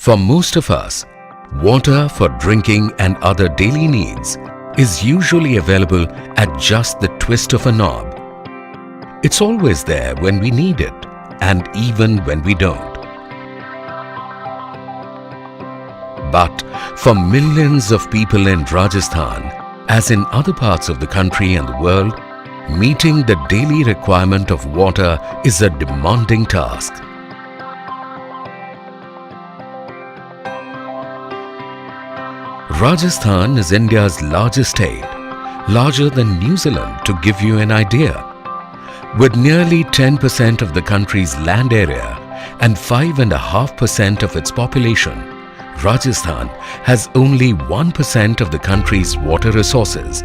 For most of us, water for drinking and other daily needs is usually available at just the twist of a knob. It's always there when we need it and even when we don't. But for millions of people in Rajasthan, as in other parts of the country and the world, meeting the daily requirement of water is a demanding task. Rajasthan is India's largest state, larger than New Zealand to give you an idea. With nearly 10% of the country's land area and 5.5% of its population, Rajasthan has only 1% of the country's water resources.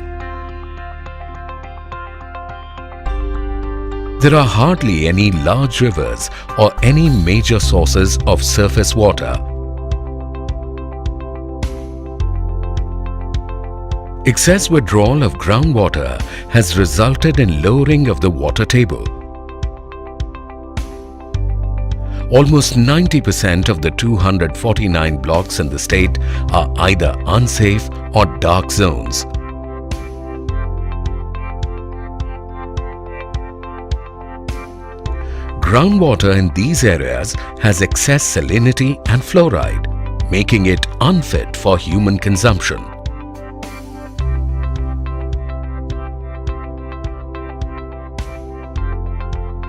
There are hardly any large rivers or any major sources of surface water. Excess withdrawal of groundwater has resulted in lowering of the water table. Almost 90% of the 249 blocks in the state are either unsafe or dark zones. Groundwater in these areas has excess salinity and fluoride, making it unfit for human consumption.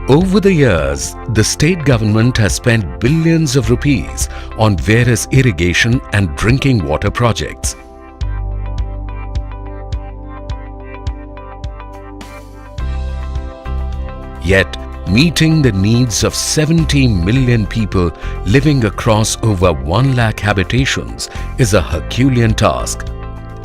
Over the years, the state government has spent billions of rupees on various irrigation and drinking water projects. Yet, meeting the needs of 70 million people living across over 1 lakh habitations is a Herculean task.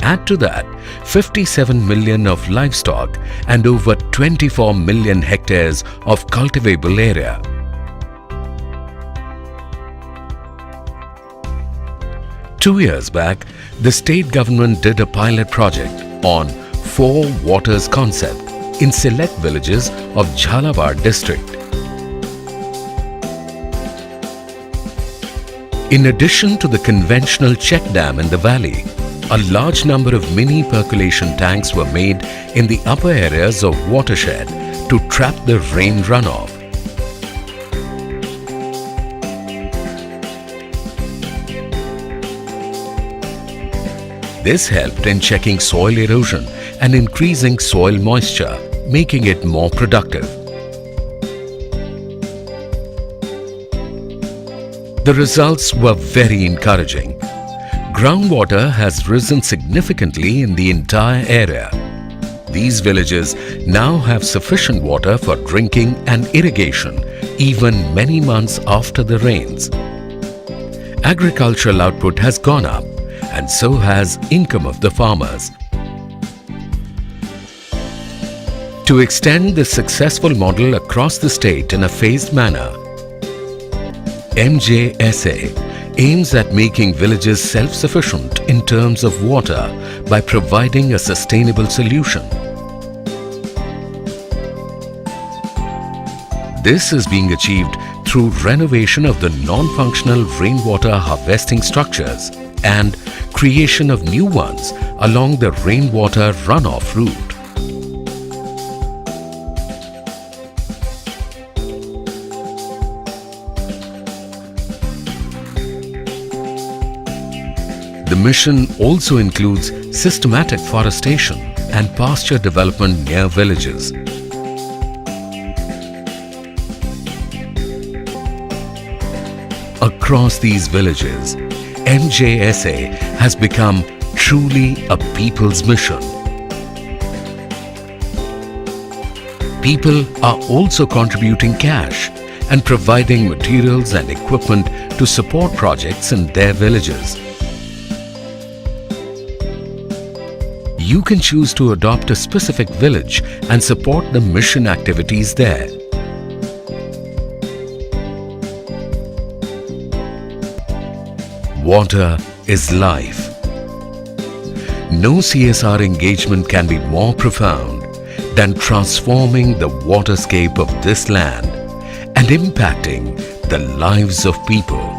Add to that 57 million of livestock and over 24 million hectares of cultivable area. Two years back, the state government did a pilot project on 4 waters concept in select villages of Jhalawar district. In addition to the conventional check dam in the valley, a large number of mini percolation tanks were made in the upper areas of watershed to trap the rain runoff. This helped in checking soil erosion and increasing soil moisture, making it more productive. The results were very encouraging. Groundwater has risen significantly in the entire area. These villages now have sufficient water for drinking and irrigation, even many months after the rains. Agricultural output has gone up, and so has income of the farmers. To extend this successful model across the state in a phased manner, MJSA aims at making villages self-sufficient in terms of water by providing a sustainable solution. This is being achieved through renovation of the non-functional rainwater harvesting structures and creation of new ones along the rainwater runoff route. The mission also includes systematic forestation and pasture development near villages. Across these villages, MJSA has become truly a people's mission. People are also contributing cash and providing materials and equipment to support projects in their villages. You can choose to adopt a specific village and support the mission activities there. Water is life. No CSR engagement can be more profound than transforming the waterscape of this land and impacting the lives of people.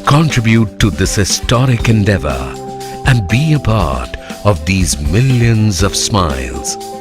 Contribute to this historic endeavor and be a part of these millions of smiles.